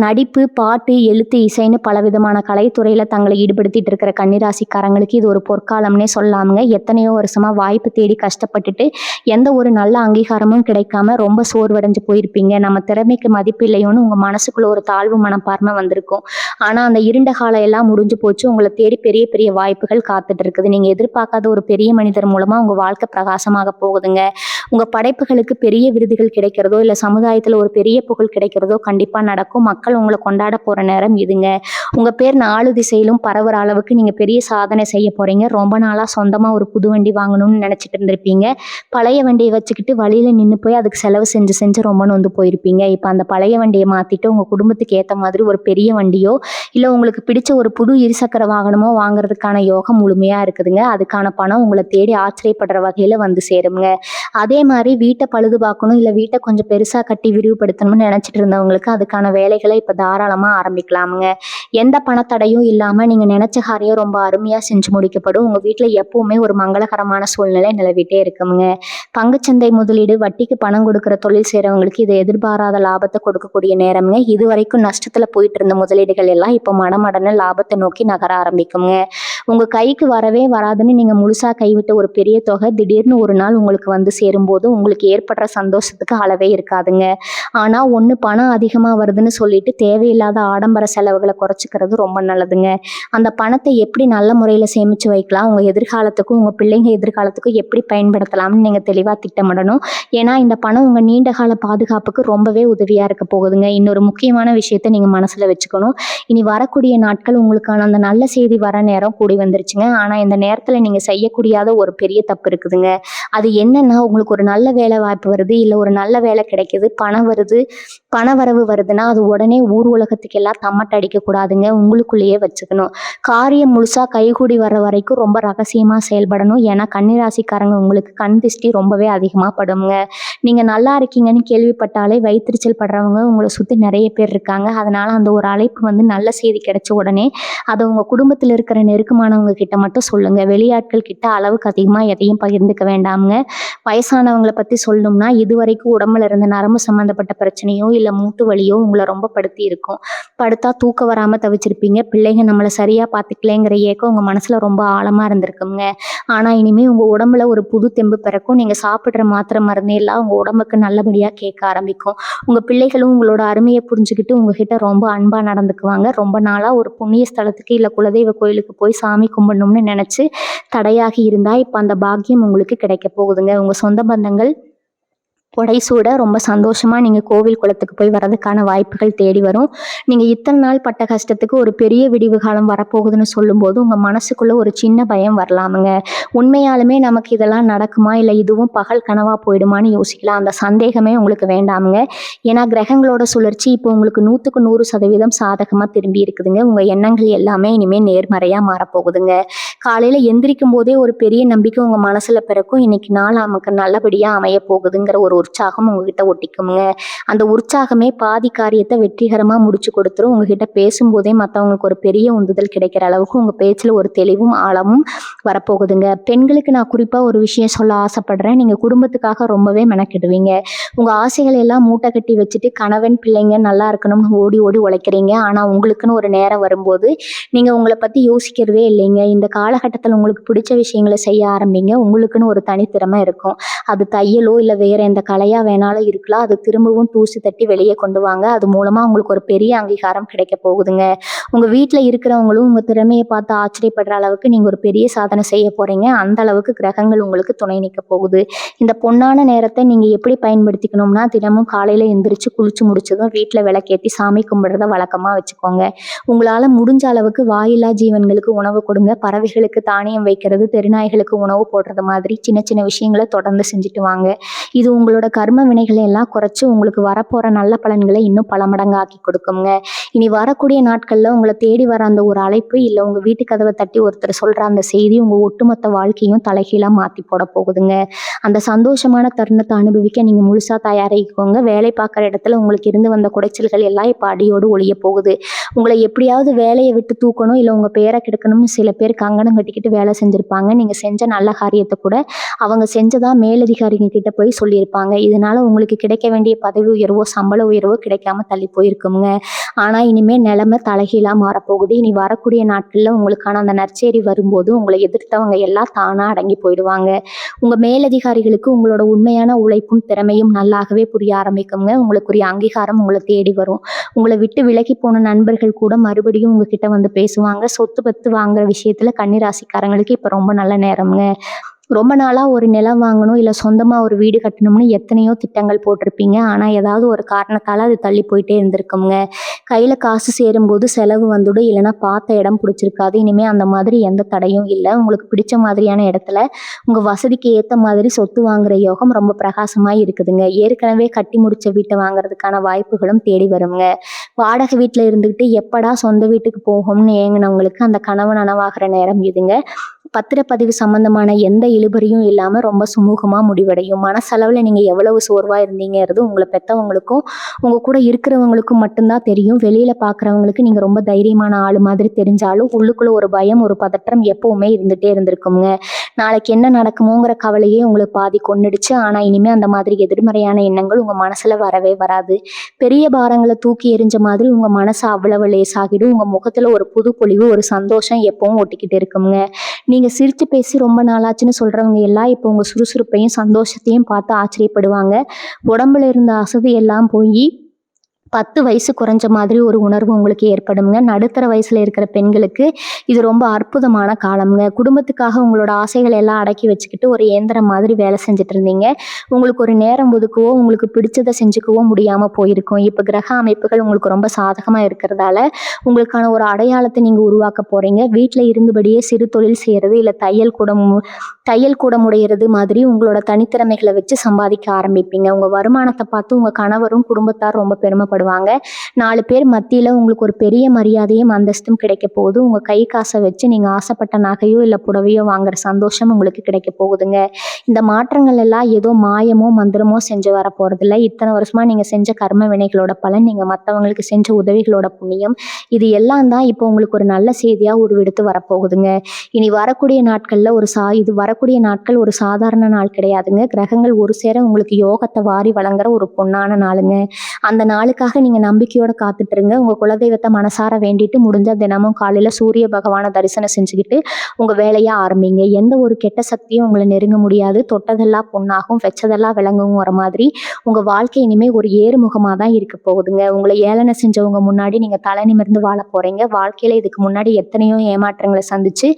நடிப்பு பாட்டு எழுத்து இசைன்னு பலவிதமான கலைத்துறையில் தங்களை ஈடுபடுத்திட்டு இருக்கிற கன்னிராசிக்காரங்களுக்கு இது ஒரு பொற்காலம்னே சொல்லாமுங்க. எத்தனையோ வருஷமா வாய்ப்பு தேடி கஷ்டப்பட்டுட்டு எந்த ஒரு நல்ல அங்கீகாரமும் கிடைக்காம ரொம்ப சோர்வடைஞ்சு போயிருப்பீங்க. நம்ம திறமைக்கு மதிப்பு இல்லையோன்னு உங்கள் மனசுக்குள்ள ஒரு தாழ்வு மனப்பான்மை வந்திருக்கும். ஆனால் அந்த இருண்ட காலம் எல்லாம் முடிஞ்சு போச்சு. உங்களை தேடி பெரிய பெரிய வாய்ப்புகள் காத்துட்டு இருக்குது. நீங்கள் எதிர்பார்க்காத ஒரு பெரிய மனிதர் மூலமாக உங்கள் வாழ்க்கை பிரகாசமாக போகுதுங்க. உங்கள் படைப்புகளுக்கு பெரிய விருதுகள் கிடைக்கிறதோ இல்லை சமுதாயத்தில் ஒரு பெரிய புகழ் கிடைக்கிறதோ கண்டிப்பாக நடக்கும். மக்கள் உங்களை கொண்டாட போகிற நேரம் இதுங்க. உங்கள் பேர் 4 திசையிலும் பரவுற அளவுக்கு நீங்கள் பெரிய சாதனை செய்ய போகிறீங்க. ரொம்ப நாளாக சொந்தமாக ஒரு புது வண்டி வாங்கணும்னு நினச்சிட்டு இருந்திருப்பீங்க. பழைய வண்டியை வச்சுக்கிட்டு வழியில் நின்று போய் அதுக்கு செலவு செஞ்சு ரொம்ப நொந்து போயிருப்பீங்க. இப்போ அந்த பழைய வண்டியை மாற்றிட்டு உங்கள் குடும்பத்துக்கு ஏற்ற மாதிரி ஒரு பெரிய வண்டியோ இல்லை உங்களுக்கு பிடிச்ச ஒரு புது இருசக்கர வாகனமோ வாங்குறதுக்கான யோகம் முழுமையாக இருக்குதுங்க. அதுக்கான பணம் உங்களை தேடி ஆச்சரியப்படுற வகையில் வந்து சேருங்க. அதே மாதிரி வீட்டை பழுது பார்க்கணும் இல்லை வீட்டை கொஞ்சம் பெருசாக கட்டி விரிவுபடுத்தணும்னு நினச்சிட்டு இருந்தவங்களுக்கு அதுக்கான வேலை வேலைகளை இப்போ தாராளமாக ஆரம்பிக்கலாமுங்க. எந்த பணத்தடையும் இல்லாமல் நீங்கள் நினச்ச காரியம் ரொம்ப அருமையாக செஞ்சு முடிக்கப்படும். உங்கள் வீட்டில் எப்பவுமே ஒரு மங்களகரமான சூழ்நிலை நிலவிட்டே இருக்குங்க. பங்குச்சந்தை முதலீடு, வட்டிக்கு பணம் கொடுக்குற தொழில் செய்கிறவங்களுக்கு இது எதிர்பாராத லாபத்தை கொடுக்கக்கூடிய நேரம்ங்க. இது வரைக்கும் நஷ்டத்தில் போயிட்டு இருந்த முதலீடுகள் எல்லாம் இப்போ மடமடன்னு லாபத்தை நோக்கி நகர ஆரம்பிக்குங்க. உங்கள் கைக்கு வரவே வராதுன்னு நீங்கள் முழுசாக கைவிட்ட ஒரு பெரிய தொகை திடீர்னு ஒரு நாள் உங்களுக்கு வந்து சேரும்போது உங்களுக்கு ஏற்படுற சந்தோஷத்துக்கு அளவே இருக்காதுங்க. ஆனால் ஒன்று பணம் அதிகமாக வருதுன்னு சொல்லிட்டு தேவையில்லாத ஆடம்பர செலவுகளை குறைச்சிக்கிறது ரொம்ப நல்லதுங்க. அந்த பணத்தை எப்படி நல்ல முறையில் சேமித்து வைக்கலாம், உங்கள் எதிர்காலத்துக்கும் உங்கள் பிள்ளைங்க எதிர்காலத்துக்கும் எப்படி பயன்படுத்தலாம்னு நீங்கள் தெளிவாக திட்டமிடணும். ஏன்னா இந்த பணம் உங்கள் நீண்ட கால பாதுகாப்புக்கு ரொம்பவே உதவியாக இருக்க போகுதுங்க. இன்னொரு முக்கியமான விஷயத்தை நீங்கள் மனசில் வச்சுக்கணும். இனி வரக்கூடிய நாட்கள் உங்களுக்கான அந்த நல்ல செய்தி வர நேரம் கூடி வந்துருச்சுங்க. ஆனால் இந்த நேரத்தில் நீங்கள் செய்யக்கூடியாத ஒரு பெரிய தப்பு இருக்குதுங்க. அது என்னன்னா, உங்களுக்கு ஒரு நல்ல வேலை வாய்ப்பு வருது, இல்லை ஒரு நல்ல வேலை கிடைக்குது, பணம் வருது, பண வரவு வருதுன்னா அது உடனே ஊர் உலகத்துக்கு எல்லாம் தம்மட்ட அடிக்கக்கூடாதுங்க. உங்களுக்குள்ளேயே வச்சுக்கணும். காரியம் முழுசாக கைகூடி வர்ற வரைக்கும் ரொம்ப ரகசியமாக செயல்படணும். ஏன்னா கன்னிராசிக்காரங்க உங்களுக்கு கண் திஷ்டி ரொம்பவே அதிகமாக படுங்க. நீங்கள் நல்லா இருக்கீங்கன்னு கேள்விப்பட்டாலே வயிற்றுச்சல் படுறவங்க உங்களை சுற்றி நிறைய பேர் இருக்காங்க. அதனால் அந்த ஒரு அழைப்பு வந்து நல்ல செய்தி கிடைச்ச உடனே அதை உங்கள் குடும்பத்தில் இருக்கிற நெருக்கமானவங்க கிட்ட மட்டும் சொல்லுங்கள். வெளியாட்கள் கிட்ட அளவுக்கு அதிகமாக எதையும் பகிர்ந்துக்க வேண்டாமுங்க. வயசானவங்களை பற்றி சொல்லணும்னா, இது வரைக்கும் உடம்புல இருந்த நரம்பு சம்மந்தப்பட்ட பிரச்சனையோ இல்லை மூட்டு வலியோ உங்களை ரொம்ப படுத்தி இருக்கும். படுத்தா தூக்கம் வராமல் தவிச்சிருப்பீங்க. பிள்ளைங்க நம்மளை சரியாக பார்த்துக்கலேங்கிற ஏக்கம் உங்கள் மனசில் ரொம்ப ஆழமாக இருந்திருக்குங்க. ஆனால் இனிமேல் உங்கள் உடம்புல ஒரு புது தெம்பு பிறக்கும். நீங்கள் சாப்பிட்ற மாத்திரை மருந்து எல்லாம் உங்கள் உடம்புக்கு நல்லபடியாக கேட்க ஆரம்பிக்கும். உங்கள் பிள்ளைகளும் உங்களோட அருமையை புரிஞ்சுக்கிட்டு உங்ககிட்ட ரொம்ப அன்பாக நடந்துக்குவாங்க. ரொம்ப நாளாக ஒரு புண்ணிய ஸ்தலத்துக்கு இல்லை குலதெய்வ கோயிலுக்கு போய் சாமி கும்பிடணும்னு நினச்சி தடையாகி இருந்தால் இப்போ அந்த பாக்கியம் உங்களுக்கு கிடைக்க போகுதுங்க. உங்கள் சொந்த பந்தங்கள் புடைசூட ரொம்ப சந்தோஷமாக நீங்கள் கோவில் குளத்துக்கு போய் வரதுக்கான வாய்ப்புகள் தேடி வரும். நீங்கள் இத்தனை நாள் பட்ட கஷ்டத்துக்கு ஒரு பெரிய விடிவு காலம் வரப்போகுதுன்னு சொல்லும்போது உங்கள் மனசுக்குள்ளே ஒரு சின்ன பயம் வரலாமுங்க. உண்மையாலுமே நமக்கு இதெல்லாம் நடக்குமா, இல்லை இதுவும் பகல் கனவாக போயிடுமான்னு யோசிக்கலாம். அந்த சந்தேகமே உங்களுக்கு வேண்டாமுங்க. ஏன்னா கிரகங்களோட சுழற்சி இப்போ உங்களுக்கு 100க்கு 100% சாதகமாக திரும்பி இருக்குதுங்க. உங்கள் எண்ணங்கள் எல்லாமே இனிமேல் நேர்மறையாக மாறப்போகுதுங்க. காலையில் எந்திரிக்கும் போதே ஒரு பெரிய நம்பிக்கை உங்கள் மனசில் பிறக்கும். இன்னைக்கு நாள் நமக்கு நல்லபடியாக அமைய போகுதுங்கிற ஒரு உற்சாகம் உங்ககிட்ட ஒட்டிக்குங்க. அந்த உற்சாகமே பாதி காரியத்தை வெற்றிகரமாக முடிச்சு கொடுத்துரும். உங்ககிட்ட பேசும்போதே மற்றவங்களுக்கு ஒரு பெரிய உந்துதல் கிடைக்கிற அளவுக்கு உங்கள் பேச்சில் ஒரு தெளிவும் ஆழமும் வரப்போகுதுங்க. பெண்களுக்கு நான் குறிப்பாக ஒரு விஷயம் சொல்ல ஆசைப்படுறேன். நீங்கள் குடும்பத்துக்காக ரொம்பவே மெனக்கிடுவீங்க. உங்கள் ஆசைகளை எல்லாம் மூட்டை கட்டி வச்சுட்டு கணவன் பிள்ளைங்க நல்லா இருக்கணும்னு ஓடி ஓடி உழைக்கிறீங்க. ஆனால் உங்களுக்குன்னு ஒரு நேரம் வரும்போது நீங்கள் உங்களை பற்றி யோசிக்கிறதே இல்லைங்க. இந்த காலகட்டத்தில் உங்களுக்கு பிடிச்ச விஷயங்களை செய்ய ஆரம்பிங்க. உங்களுக்குன்னு ஒரு தனித்திறமை இருக்கும். அது தையலோ இல்லை வேற எந்த கலையாக வேணாலும் இருக்கலாம். அது திரும்பவும் தூசி தட்டி வெளியே கொண்டு வாங்க. அது மூலமாக உங்களுக்கு ஒரு பெரிய அங்கீகாரம் கிடைக்க போகுதுங்க. உங்கள் வீட்டில் இருக்கிறவங்களும் உங்கள் திறமையை பார்த்து ஆச்சரியப்படுற அளவுக்கு நீங்கள் ஒரு பெரிய சாதனை செய்ய போகிறீங்க. அந்த அளவுக்கு கிரகங்கள் உங்களுக்கு துணை நிற்க போகுது. இந்த பொன்னான நேரத்தை நீங்கள் எப்படி பயன்படுத்திக்கணும்னா, தினமும் காலையில் எந்திரிச்சு குளிச்சு முடிச்சதும் வீட்டில் விளக்கேற்றி சாமி கும்பிட்றத வழக்கமாக வச்சுக்கோங்க. உங்களால் முடிஞ்ச அளவுக்கு வாயில்லா ஜீவன்களுக்கு உணவு கொடுங்க. பறவைகளுக்கு தானியம் வைக்கிறது, தெருநாய்களுக்கு உணவு போடுறது மாதிரி சின்ன சின்ன விஷயங்களை தொடர்ந்து செஞ்சுட்டு வாங்க. இது உங்களோட கர்ம வினைகளை எல்லாம் குறைச்சி உங்களுக்கு வரப்போகிற நல்ல பலன்களை இன்னும் பல மடங்கு ஆக்கி கொடுக்குங்க. இனி வரக்கூடிய நாட்களில் உங்களை தேடி வர அந்த ஒரு அழைப்பு இல்லை உங்கள் வீட்டு கதவை தட்டி ஒருத்தர் சொல்கிற அந்த செய்தி உங்கள் ஒட்டுமொத்த வாழ்க்கையும் தலைகீழாக மாற்றி போட போகுதுங்க. அந்த சந்தோஷமான தருணத்தை அனுபவிக்க நீங்கள் முழுசாக தயாராகிக்கோங்க. வேலை பார்க்குற இடத்துல உங்களுக்கு இருந்து வந்த குடைச்சல்கள் எல்லாம் இப்போ அடியோடு ஒழிய போகுது. உங்களை எப்படியாவது வேலையை விட்டு தூக்கணும், இல்லை உங்கள் பேரை கெடுக்கணும்னு சில பேர் கங்கணம் கட்டிக்கிட்டு வேலை செஞ்சுருப்பாங்க. நீங்கள் செஞ்ச நல்ல காரியத்தை கூட அவங்க செஞ்சதா மேலதிகாரிங்க கிட்ட போய் சொல்லியிருப்பாங்க. இதனால உங்களுக்கு கிடைக்க வேண்டிய பதவி உயர்வோ சம்பள உயர்வோ கிடைக்காம தள்ளி போயிருக்குங்க. ஆனால் இனிமேல் நிலைமை தலைகீழாக மாறப்போகுது. இனி வரக்கூடிய நாட்களில் உங்களுக்கான அந்த நற்செய்தி வரும்போது உங்களை எதிர்த்தவங்க எல்லாம் தானாக அடங்கி போயிடுவாங்க. உங்கள் மேலதிகாரிகளுக்கு உங்களோட உண்மையான உழைப்பும் திறமையும் நல்லாகவே புரிய ஆரம்பிக்குங்க. உங்களுக்குரிய அங்கீகாரம் உங்களை தேடி வரும். உங்களை விட்டு விலகி போன நண்பர்கள் கூட மறுபடியும் உங்ககிட்ட வந்து பேசுவாங்க. சொத்து பத்து வாங்குற விஷயத்துல கன்னிராசிக்காரங்களுக்கு இப்போ ரொம்ப நல்ல நேரம்ங்க. ரொம்ப நாளாக ஒரு நிலம் வாங்கணும், இல்லை சொந்தமாக ஒரு வீடு கட்டணும்னு எத்தனையோ திட்டங்கள் போட்டிருப்பீங்க. ஆனால் ஏதாவது ஒரு காரணத்தால் அது தள்ளி போயிட்டே இருந்திருக்குங்க. கையில் காசு சேரும்போது செலவு வந்துடும், இல்லைனா பார்த்த இடம் பிடிச்சிருக்காது. இனிமேல் அந்த மாதிரி எந்த தடையும் இல்லை. உங்களுக்கு பிடிச்ச மாதிரியான இடத்துல உங்கள் வசதிக்கு ஏற்ற மாதிரி சொத்து வாங்குற யோகம் ரொம்ப பிரகாசமாக இருக்குதுங்க. ஏற்கனவே கட்டி முடித்த வீட்டை வாங்குறதுக்கான வாய்ப்புகளும் தேடி வருங்க. வாடகை வீட்டில் இருந்துக்கிட்டு எப்படா சொந்த வீட்டுக்கு போகும்னு ஏங்கினவங்களுக்கு அந்த கனவு நனவாகிற நேரம் இதுங்க. பத்திரப்பதிவு சம்பந்தமான எந்த இழுபறியும் இல்லாமல் ரொம்ப சுமூகமாக முடிவடையும். மனசளவில் நீங்கள் எவ்வளவு சோர்வாக இருந்தீங்கிறது உங்களை பெற்றவங்களுக்கும் உங்கள் கூட இருக்கிறவங்களுக்கும் மட்டும்தான் தெரியும். வெளியில் பார்க்குறவங்களுக்கு நீங்கள் ரொம்ப தைரியமான ஆள் மாதிரி தெரிஞ்சாலும் உள்ளுக்குள்ளே ஒரு பயம், ஒரு பதற்றம் எப்பவுமே இருந்துகிட்டே இருந்திருக்குங்க. நாளைக்கு என்ன நடக்குமோங்கிற கவலையே உங்களுக்கு பாதி கொன்னுடுச்சு. ஆனால் இனிமேல் அந்த மாதிரி எதிர்மறையான எண்ணங்கள் உங்கள் மனசில் வரவே வராது. பெரிய பாரங்களை தூக்கி எறிஞ்ச மாதிரி உங்கள் மனசு அவ்வளவு லேசாகிடும். உங்கள் முகத்தில் ஒரு புது பொலிவு, ஒரு சந்தோஷம் எப்பவும் ஒட்டிக்கிட்டு இருக்குங்க. நீங்கள் சிரித்து பேசி ரொம்ப நாளாச்சுன்னு சொல்கிறவங்க எல்லாம் இப்போ உங்கள் சுறுசுறுப்பையும் சந்தோஷத்தையும் பார்த்து ஆச்சரியப்படுவாங்க. உடம்புல இருந்த அசதி எல்லாம் போய் 10 வயசு குறைஞ்ச மாதிரி ஒரு உணர்வு உங்களுக்கு ஏற்படுங்க. நடுத்தர வயசுல இருக்கிற பெண்களுக்கு இது ரொம்ப அற்புதமான காலம்ங்க. குடும்பத்துக்காக உங்களோட ஆசைகளை எல்லாம் அடக்கி வச்சுக்கிட்டு ஒரு இயந்திரம் மாதிரி வேலை செஞ்சுட்டு இருந்தீங்க. உங்களுக்கு ஒரு நேரம் ஒதுக்கவோ உங்களுக்கு பிடிச்சதை செஞ்சுக்கவோ முடியாமல் போயிருக்கும். இப்போ கிரக அமைப்புகள் உங்களுக்கு ரொம்ப சாதகமாக இருக்கிறதால உங்களுக்கான ஒரு அடையாளத்தை நீங்கள் உருவாக்க போகிறீங்க. வீட்டில் இருந்தபடியே சிறு தொழில் செய்கிறது, இல்லை தையல் கூடம் உடையிறது மாதிரி உங்களோட தனித்திறமைகளை வச்சு சம்பாதிக்க ஆரம்பிப்பீங்க. உங்கள் வருமானத்தை பார்த்து உங்கள் கணவரும் குடும்பத்தார் ரொம்ப பெருமைப்படுவாங்க. 4 பேர் மத்தியில் உங்களுக்கு ஒரு பெரிய மரியாதையும் அந்தஸ்தும் கிடைக்க போகுது. உங்கள் கை காசை வச்சு நீங்கள் ஆசைப்பட்ட நகையோ இல்லை புடவையோ வாங்குற சந்தோஷம் உங்களுக்கு கிடைக்க போகுதுங்க. இந்த மாற்றங்கள் எல்லாம் ஏதோ மாயமோ மந்திரமோ செஞ்சு வர போகிறதில்ல. இத்தனை வருஷமாக நீங்கள் செஞ்ச கர்ம வினைகளோட பலன், நீங்கள் மற்றவங்களுக்கு செஞ்ச உதவிகளோட புண்ணியம், இது எல்லாம் தான் இப்போ உங்களுக்கு ஒரு நல்ல செய்தியாக உருவெடுத்து வரப்போகுதுங்க. இனி வரக்கூடிய நாட்களில் வரக்கூடிய நாட்கள் ஒரு சாதாரண நாள் கிடையாதுங்க. கிரகங்கள் ஒரு சேர உங்களுக்கு யோகத்தை வாரி வழங்குற ஒரு பொன்னான நாளுங்க. அந்த நாளுக்காக நீங்கள் நம்பிக்கையோட காத்துட்டுருங்க. உங்கள் குலதெய்வத்தை மனசார வேண்டிட்டு முடிஞ்ச தினமும் காலையில் சூரிய பகவானை தரிசனம் செஞ்சுக்கிட்டு உங்கள் வேலையை ஆரம்பிங்க. எந்த ஒரு கெட்ட சக்தியும் உங்களை நெருங்க முடியாது. தொட்டதெல்லாம் பொண்ணாகும், வெச்சதெல்லாம் விளங்குங்கிற மாதிரி உங்கள் வாழ்க்கை இனிமேல் ஒரு ஏறுமுகமாக தான் இருக்க போகுதுங்க. உங்களை ஏளனை செஞ்சவங்க முன்னாடி நீங்கள் தலை நிமிர்ந்து வாழ போகிறீங்க. வாழ்க்கையில் இதுக்கு முன்னாடி எத்தனையோ ஏமாற்றங்களை சந்திச்சு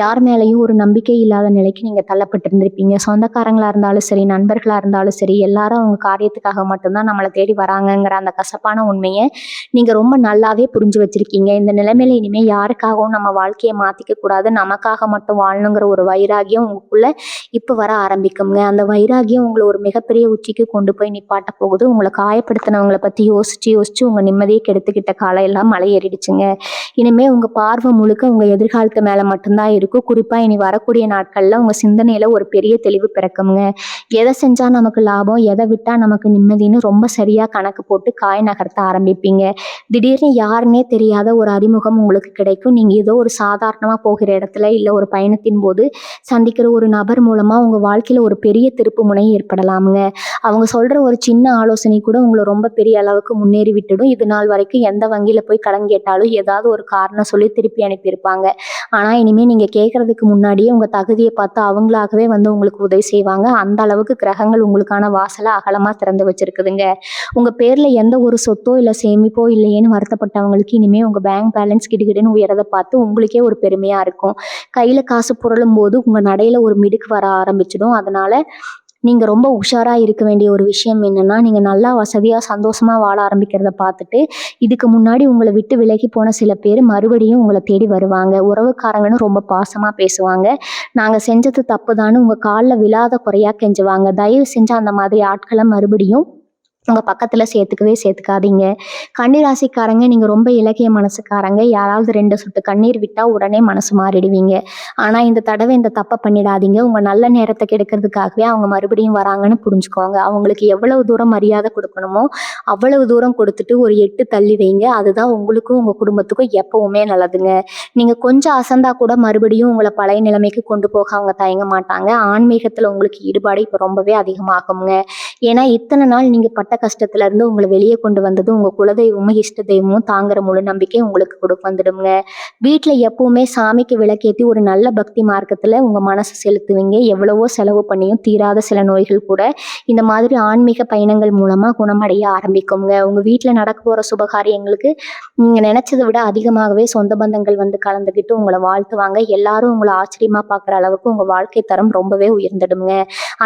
யார் மேலேயும் ஒரு நம்பிக்கை இல்லாத நிலைக்கு நீங்கள் தள்ளப்பட்டு இருந்திருப்பீங்க. சொந்தக்காரங்களாக இருந்தாலும் சரி, நண்பர்களாக இருந்தாலும் சரி, எல்லாரும் அவங்க காரியத்துக்காக மட்டும்தான் நம்மளை தேடி வராங்கங்கிற அந்த கசப்பான உண்மையை நீங்கள் ரொம்ப நல்லாவே புரிஞ்சு வச்சுருக்கீங்க. இந்த நிலைமையில இனிமேல் யாருக்காகவும் நம்ம வாழ்க்கையை மாற்றிக்க கூடாது, நமக்காக மட்டும் வாழணுங்கிற ஒரு வைராகியம் உங்களுக்குள்ள இப்போ வர ஆரம்பிக்குங்க. அந்த வைராகியம் உங்களை ஒரு மிகப்பெரிய உச்சிக்கு கொண்டு போய் நிப்பாட்ட போகுது. உங்களை காயப்படுத்தினவங்களை பற்றி யோசிச்சு யோசிச்சு உங்கள் நிம்மதியை கெடுத்துக்கிட்ட காலம் எல்லாம் மலை ஏறிடுச்சுங்க. இனிமேல் உங்கள் பார்வை முழுக்க உங்கள் எதிர்காலத்து மேலே மட்டும்தான் இருக்கும். குறிப்பாக இனி வரக்கூடிய நாட்களில் உங்கள் சிந்தனையில் ஒரு பெரிய தெளிவு பிறக்குங்க. எதை செஞ்சால் நமக்கு லாபம், எதை விட்டால் நமக்கு நிம்மதின்னு ரொம்ப சரியாக கணக்கு போட்டு காய் நகர்த்த ஆரம்பிப்பீங்க. திடீர்னு யாருன்னே தெரியாத ஒரு அறிமுகம் உங்களுக்கு கிடைக்கும். நீங்கள் ஏதோ ஒரு சாதாரணமாக போகிற இடத்துல இல்லை ஒரு பயணத்தின் போது சந்திக்கிற ஒரு நபர் மூலமாக உங்கள் வாழ்க்கையில் ஒரு பெரிய திருப்பு முனை ஏற்படலாமுங்க. அவங்க சொல்கிற ஒரு சின்ன ஆலோசனை கூட உங்களை ரொம்ப பெரிய அளவுக்கு முன்னேறி விட்டுடும். இது நாள் வரைக்கும் எந்த வங்கியில் போய் கடன் கேட்டாலும் ஏதாவது ஒரு காரணம் சொல்லி திருப்பி அனுப்பியிருப்பாங்க. ஆனால் இனிமேல் நீங்கள் கேட்குறதுக்கு முன்னாடியே உங்கள் தகுதியை பார்த்து அவங்களாகவே வந்து உங்களுக்கு உதவி செய்வாங்க. அந்த அளவுக்கு கிரகங்கள் உங்களுக்கான வாசலை அகலமாக திறந்து வச்சுருக்குதுங்க. உங்கள் பேரில் எந்த ஒரு சொத்தோ இல்லை சேமிப்போ இல்லையேன்னு வருத்தப்பட்டவங்களுக்கு இனிமேல் உங்கள் பேங்க் பேலன்ஸ் கிடுகிடுன்னு உயரதை பார்த்து உங்களுக்கே ஒரு பெருமையாக இருக்கும். கையில் காசு புரளும் போது உங்கள் நடையில் ஒரு மிடுக்கு வர ஆரம்பிச்சிடும். அதனால் நீங்கள் ரொம்ப உஷாராக இருக்க வேண்டிய ஒரு விஷயம் என்னென்னா, நீங்கள் நல்லா வசதியாக சந்தோஷமாக வாழ ஆரம்பிக்கிறத பார்த்துட்டு இதுக்கு முன்னாடி உங்களை விட்டு விலகி போன சில பேர் மறுபடியும் உங்களை தேடி வருவாங்க. உறவுக்காரங்கன்னு ரொம்ப பாசமாக பேசுவாங்க. நாங்கள் செஞ்சது தப்பு தான்னு உங்கள் காலில் விழாத குறையாக கெஞ்சுவாங்க. தயவு செஞ்சு அந்த மாதிரி ஆட்களை மறுபடியும் உங்கள் பக்கத்தில் சேர்த்துக்காதீங்க. கன்னிராசிக்காரங்க, நீங்கள் ரொம்ப இலக்கிய மனசுக்காரங்க. யாராவது 2 சொட்டு கண்ணீர் விட்டால் உடனே மனசு மாறிடுவீங்க. ஆனால் இந்த தடவை இந்த தப்பை பண்ணிடாதீங்க. உங்கள் நல்ல நேரத்தை கெடுக்கிறதுக்காகவே அவங்க மறுபடியும் வராங்கன்னு புரிஞ்சுக்கோங்க. அவங்களுக்கு எவ்வளவு தூரம் மரியாதை கொடுக்கணுமோ அவ்வளவு தூரம் கொடுத்துட்டு ஒரு 8 தள்ளி வைங்க. அதுதான் உங்களுக்கும் உங்கள் குடும்பத்துக்கும் எப்பவுமே நல்லதுங்க. நீங்கள் கொஞ்சம் அசந்தா கூட மறுபடியும் உங்களை பழைய நிலைமைக்கு கொண்டு போக அவங்க தயங்க மாட்டாங்க. ஆன்மீகத்தில் உங்களுக்கு ஈடுபாடு இப்போ ரொம்பவே அதிகமாகுங்க. ஏன்னா இத்தனை நாள் நீங்கள் பட்ட கஷ்டத்துல இருந்து உங்களை வெளியே கொண்டு வந்தது உங்கள் குலதெய்வமும் இஷ்ட தெய்வமும் தாங்குற முழு நம்பிக்கை உங்களுக்கு வந்துடுங்க. வீட்டில் எப்பவுமே சாமிக்கு விளக்கேற்றி ஒரு நல்ல பக்தி மார்க்கத்தில் உங்கள் மனசை செலுத்துவீங்க. எவ்வளவோ செலவு பண்ணியும் தீராத சில நோய்கள் கூட இந்த மாதிரி ஆன்மீக பயணங்கள் மூலமாக குணமடைய ஆரம்பிக்குங்க. உங்கள் வீட்டில் நடக்க போகிற சுபகாரியங்களுக்கு நீங்கள் நினச்சதை விட அதிகமாகவே சொந்த பந்தங்கள் வந்து கலந்துக்கிட்டு உங்களை வாழ்த்துவாங்க. எல்லாரும் உங்களை ஆச்சரியமாக பார்க்குற அளவுக்கு உங்கள் வாழ்க்கை தரம் ரொம்பவே உயர்ந்துடுங்க.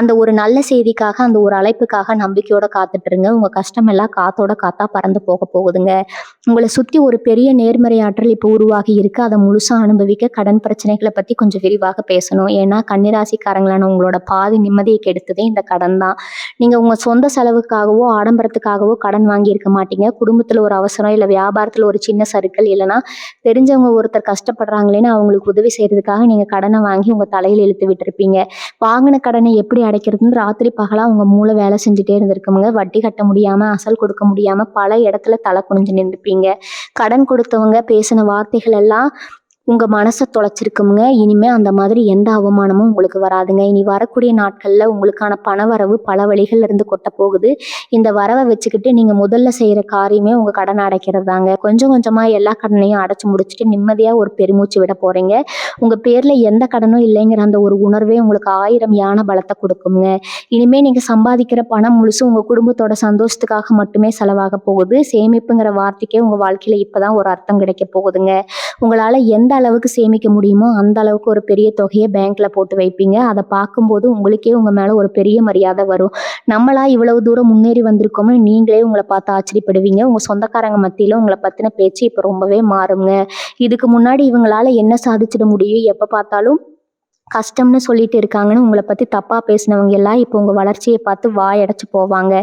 அந்த ஒரு நல்ல செய்திக்காக, அந்த ஒரு அழைப்புக்காக நம்பிக்கையோட காத்துட்டுருங்க. விட்டுருங்க. உங்க கஷ்டம் எல்லாம் காத்தோட காத்தா பறந்து போக போகுதுங்க. உங்கள சுத்தி ஒரு பெரிய நேர்மறை ஆற்றல் இப்போ உருவாகி இருக்கு. அத முழுசா அனுபவிக்க கடன் பிரச்சனைகள பத்தி கொஞ்சம் விரிவாக பேசணும். ஏன்னா கன்னிராசிக்காரங்களான உங்களோட பாதி நிம்மதிய கெடுத்ததே இந்த கடன் தான். நீங்க உங்க சொந்த செலவுக்காகவோ, ஆடம்பரத்துக்காகவோ கடன் வாங்கியிருக்க மாட்டீங்க. குடும்பத்துல ஒரு அவசரம், இல்ல வியாபாரத்துல ஒரு சின்ன சறுக்கல், இல்லன்னா தெரிஞ்சவங்க ஒருத்தர் கஷ்டப்படுறாங்களேன்னு அவங்களுக்கு உதவி செய்யறதுக்காக நீங்க கடன வாங்கி உங்க தலையில இழுத்து விட்டுருப்பீங்க. வாங்குன கடனை எப்படி அடைக்கிறதுன்னு ராத்திரி பகலா உங்க மூளை வேலை செஞ்சுட்டே இருந்திருக்குமுங்க. வட்டி கட்ட முடியாம, அசல் கொடுக்க முடியாம பல இடத்துல தலை குனிஞ்சு நின்றுப்பீங்க. கடன் கொடுத்தவங்க பேசின வார்த்தைகள் எல்லாம் உங்க மனச தொலைச்சிருக்குமுங்க. இனிமே அந்த மாதிரி எந்த அவமானமும் உங்களுக்கு வராதுங்க. இனி வரக்கூடிய நாட்கள்ல உங்களுக்கான பணவரவு பல வழிகள்ல இருந்து கொட்டப் போகுது. இந்த வரவ வச்சுக்கிட்டு நீங்க முதல்ல செய்யற காரியமே உங்க கடன அடைக்கிறது தாங்க. கொஞ்சம் கொஞ்சமா எல்லா கடனையும் அடைச்சு முடிச்சுட்டு நிம்மதியா ஒரு பெருமூச்சு விட போறீங்க. உங்க பேர்ல எந்த கடனும் இல்லைங்கிற அந்த ஒரு உணர்வே உங்களுக்கு 1000 யான பலத்த கொடுக்குங்க. இனிமே நீங்க சம்பாதிக்கிற பணம் முழுசும் உங்க குடும்பத்தோட சந்தோஷத்துக்காக மட்டுமே செலவாக போகுது. சேமிப்புங்கிற வார்த்தைக்கே உங்க வாழ்க்கையில இப்பதான் ஒரு அர்த்தம் கிடைக்க போகுதுங்க. உங்களால எந்த அளவுக்கு சேமிக்க முடியுமோ அந்த அளவுக்கு ஒரு பெரிய தொகையை பேங்க்ல போட்டு வைப்பீங்க. அதை பார்க்கும்போது உங்களுக்கே உங்க மேல ஒரு பெரிய மரியாதை வரும். நம்மளா இவ்வளவு தூரம் முன்னேறி வந்திருக்கோம்னு நீங்களே உங்களை பார்த்து ஆச்சரியப்படுவீங்க. உங்க சொந்தக்காரங்க மத்தியில உங்களை பத்தின பேச்சு இப்ப ரொம்பவே மாறுங்க. இதுக்கு முன்னாடி இவங்களால என்ன சாதிச்சிட முடியும், எப்ப பார்த்தாலும் கஷ்டம்னு சொல்லிட்டு இருக்காங்கன்னு உங்களை பத்தி தப்பா பேசினவங்க எல்லாம் இப்போ உங்க வளர்ச்சியை பார்த்து வாயடைச்சு போவாங்க.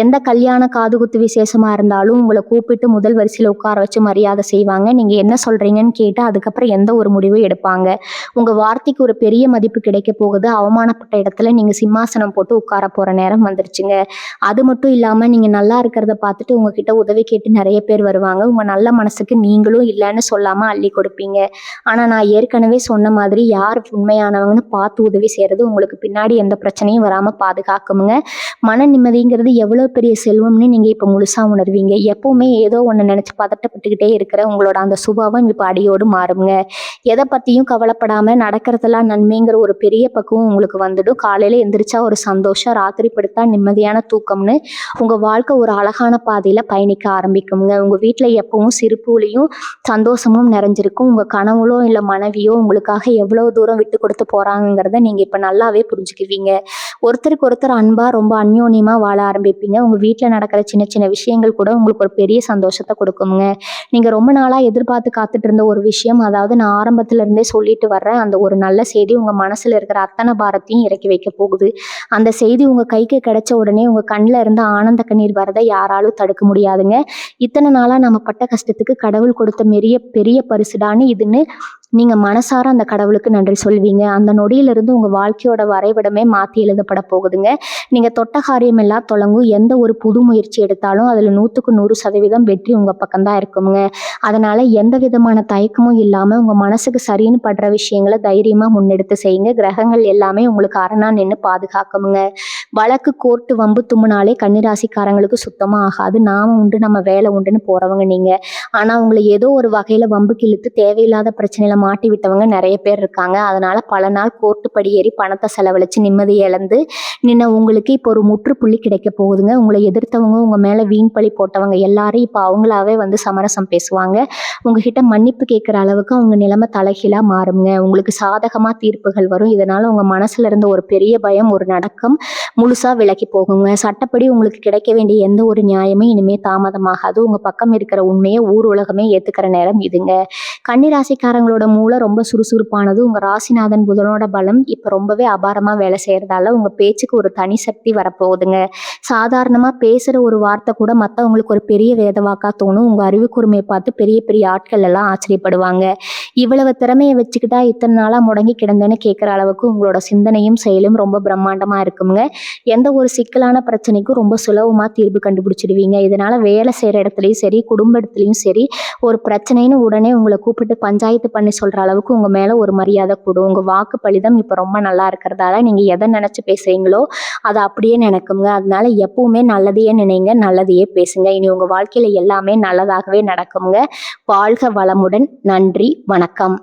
எந்த கல்யாண காதுகுத்து விசேஷமா இருந்தாலும் உங்களை கூப்பிட்டு முதல் வரிசையில உட்கார வச்சு மரியாதை செய்வாங்க. நீங்க என்ன சொல்றீங்கன்னு கேட்டு அதுக்கப்புறம் எந்த ஒரு முடிவும் எடுப்பாங்க. உங்க வார்த்தைக்கு ஒரு பெரிய மதிப்பு கிடைக்க போகுது. அவமானப்பட்ட இடத்துல நீங்க சிம்மாசனம் போட்டு உட்கார போற நேரம் வந்துருச்சுங்க. அது மட்டும் இல்லாம நீங்க நல்லா இருக்கிறத பார்த்துட்டு உங்ககிட்ட உதவி கேட்டு நிறைய பேர் வருவாங்க. உங்க நல்ல மனசுக்கு நீங்களும் இல்லைன்னு சொல்லாம அள்ளி கொடுப்பீங்க. ஆனா நான் ஏற்கனவே சொன்ன மாதிரி யார் உண்மையானவங்கன்னு பார்த்து உதவி செய்யறது உங்களுக்கு பின்னாடி எந்த பிரச்சனையும் வராம பாதுகாக்குமுங்க. மன நிம்மதிங்கிறது எவ்வளவு பெரிய செல்வம்னு நீங்க இப்ப முழுசா உணர்வீங்க. எப்பவுமே ஏதோ ஒண்ணு நினைச்சு பதட்டப்பட்டுக்கிட்டே இருக்கிற உங்களோட அந்த சுபாவம் இப்ப அடியோடு மாறுங்க. எதை பத்தியும் கவலைப்படாம நடக்கிறதெல்லாம் நன்மைங்கிற ஒரு பெரிய பக்குவம் உங்களுக்கு வந்துடும். காலையில எந்திரிச்சா ஒரு சந்தோஷம், ராத்திரி படுத்தா நிம்மதியான தூக்கம்னு உங்க வாழ்க்கை ஒரு அழகான பாதையில பயணிக்க ஆரம்பிக்குங்க. உங்க வீட்டுல எப்பவும் சிரிப்புலையும் சந்தோஷமும் நிறைஞ்சிருக்கும். உங்க கனவுலோ இல்ல மனைவியோ உங்களுக்காக எவ்வளவு தூரம் விட்டு கொடுத்து போறாங்கிறத நீங்க இப்ப நல்லாவே புரிஞ்சுக்குவீங்க. ஒருத்தருக்கு ஒருத்தர் அன்பா ரொம்ப அந்யோன்யமா வாழ ஆரம்பிப்பீங்க. உங்க வீட்டுல நடக்கிற சின்ன சின்ன விஷயங்கள் கூட உங்களுக்கு ஒரு பெரிய சந்தோஷத்தை கொடுக்குங்க. நீங்க ரொம்ப நாளா எதிர்பார்த்து காத்துட்டு இருந்த ஒரு விஷயம், அதாவது நான் ஆரம்பத்துல இருந்தே சொல்லிட்டு வர்றேன், அந்த ஒரு நல்ல செய்தி உங்க மனசுல இருக்கிற அத்தனை பாரத்தையும் இறக்கி வைக்க போகுது. அந்த செய்தி உங்க கைக்கு கிடைச்ச உடனே உங்க கண்ணுல இருந்து ஆனந்த கண்ணீர் வரதை யாராலும் தடுக்க முடியாதுங்க. இத்தனை நாளா நம்ம பட்ட கஷ்டத்துக்கு கடவுள் கொடுத்த பெரிய பெரிய பரிசுடான்னு இதுன்னு நீங்க மனசார அந்த கடவுளுக்கு நன்றி சொல்வீங்க. அந்த நொடியிலிருந்து உங்க வாழ்க்கையோட வரைபடமே மாத்தி எழுதப்பட போகுதுங்க. நீங்க தொட்ட காரியம் எல்லாம் தொடங்கும். எந்த ஒரு புது முயற்சி எடுத்தாலும் அதுல 100க்கு 100% வெற்றி உங்க பக்கம்தான் இருக்குங்க. அதனால எந்த விதமான தயக்கமும் இல்லாம உங்க மனசுக்கு சரின்னு படுற விஷயங்களை தைரியமா முன்னெடுத்து செய்யுங்க. கிரகங்கள் எல்லாமே உங்களுக்கு அரணா நின்று பாதுகாக்குமுங்க. வழக்கு, கோர்ட்டு, வம்பு தும்முனாலே கன்னிராசிக்காரங்களுக்கு சுத்தமா ஆகாது. நாம உண்டு நம்ம வேலை உண்டுன்னு போறவங்க நீங்க. ஆனா உங்களை ஏதோ ஒரு வகையில வம்புக்கு இழுத்து தேவையில்லாத பிரச்சனையில மாட்டி விட்டவங்க நிறைய பேர் இருக்காங்க. அதனால பல நாள் கோர்ட்டு படியேறி பணத்தை செலவழிச்சு நிம்மதியை இழந்து நின்ன உங்களுக்கு இப்போ ஒரு முற்றுப்புள்ளி கிடைக்க போகுதுங்க. உங்களை எதிர்த்தவங்க, உங்க மேல வீண் பழி போட்டவங்க எல்லாரும் இப்போ அவங்களாவே வந்து சமரசம் பேசுவாங்க. உங்ககிட்ட மன்னிப்பு கேட்குற அளவுக்கு அவங்க நிலைமை தலைகீழா மாறுங்க. உங்களுக்கு சாதகமா தீர்ப்புகள் வரும். இதனால உங்க மனசுல இருந்த ஒரு பெரிய பயம், ஒரு நடக்கம் முழுசா விலகி போகுங்க. சட்டப்படி உங்களுக்கு கிடைக்க வேண்டிய எந்த ஒரு நியாயமே இனிமே தாமதமாகாது. உங்க பக்கம் இருக்கிற உண்மையை ஊர் உலகமே ஏத்துக்கிற நேரம் இதுங்க. கன்னிராசிக்காரங்களோட மூளை ரொம்ப சுறுசுறுப்பானது. உங்க ராசிநாதன் புதனோட பலம் இப்ப ரொம்பவே அபாரமா வேலை செய்யறதால உங்க பேச்சுக்கு ஒரு தனி சக்தி வரப்போகுதுங்க. சாதாரணமா பேசுற ஒரு வார்த்தை கூட மத்தவங்களுக்கு ஒரு பெரிய வேதவாக்கா தோணும். உங்க அறிவு கூர்மையை பார்த்து பெரிய பெரிய ஆட்கள் எல்லாம் ஆச்சரியப்படுவாங்க. இவ்வளவு திறமையை வச்சுக்கிட்டா இத்தனை நாளா முடங்கி கிடந்தேன்னு கேட்கிற அளவுக்கு உங்களோட சிந்தனையும் செயலும் ரொம்ப பிரம்மாண்டமா இருக்குங்க. எந்த ஒரு சிக்கலான பிரச்சனைக்கும் ரொம்ப சுலபமா தீர்வு கண்டுபிடிச்சிடுவீங்க. இதனால வேலை செய்யற இடத்துலயும் சரி, குடும்ப இடத்துலயும் சரி, ஒரு பிரச்சனைன்னு உடனே உங்களை கூப்பிட்டு பஞ்சாயத்து பண்ணி சொல்ற அளவுக்கு உங்க மேல ஒரு மரியாதை கூடும். உங்க வாக்கு பலிதம் இப்ப ரொம்ப நல்லா இருக்கிறதால நீங்க எதை நினைச்சு பேசுறீங்களோ அதை அப்படியே நினைக்குங்க. அதனால எப்பவுமே நல்லதையே நினைங்க, நல்லதையே பேசுங்க. இனி உங்க வாழ்க்கையில எல்லாமே நல்லதாகவே நடக்குங்க. வாழ்க வளமுடன். நன்றி, வணக்கம்.